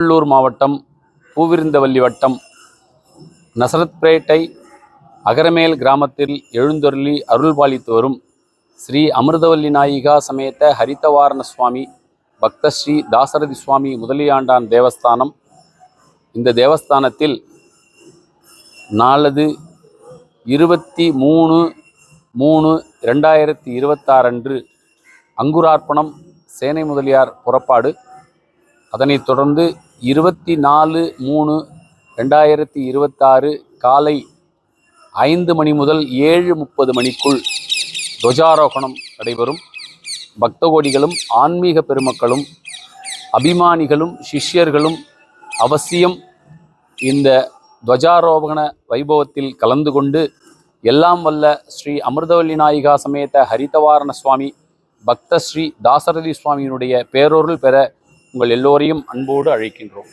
திருவள்ளூர் மாவட்டம் பூவிருந்தவல்லி வட்டம் நசரத்பேட்டை அகரமேல் கிராமத்தில் எழுந்தருளி அருள்பாலித்து வரும் ஸ்ரீ அமிர்தவல்லி நாயிகா சமேத ஹரிதவாரண சுவாமி பக்தஸ்ரீ தாசரதி சுவாமி முதலியாண்டான் தேவஸ்தானம். இந்த தேவஸ்தானத்தில் நாளது 23/3/2026 அன்று அங்குரார்ப்பணம் சேனை முதலியார் புறப்பாடு. அதனைத் தொடர்ந்து 24/3/2026 காலை 5 மணி முதல் 7:30 மணிக்குள் துவஜாரோகணம் நடைபெறும். பக்தகோடிகளும் ஆன்மீக பெருமக்களும் அபிமானிகளும் சிஷ்யர்களும் அவசியம் இந்த துவஜாரோகண வைபவத்தில் கலந்து கொண்டு எல்லாம் வல்ல ஸ்ரீ அமிர்தவல்லி நாயிகா சமேத ஹரிதவாரண சுவாமி பக்தஸ்ரீ தாசரதி சுவாமியினுடைய பேரொருள் பெற உங்கள் எல்லோரையும் அன்போடு அழைக்கின்றோம்.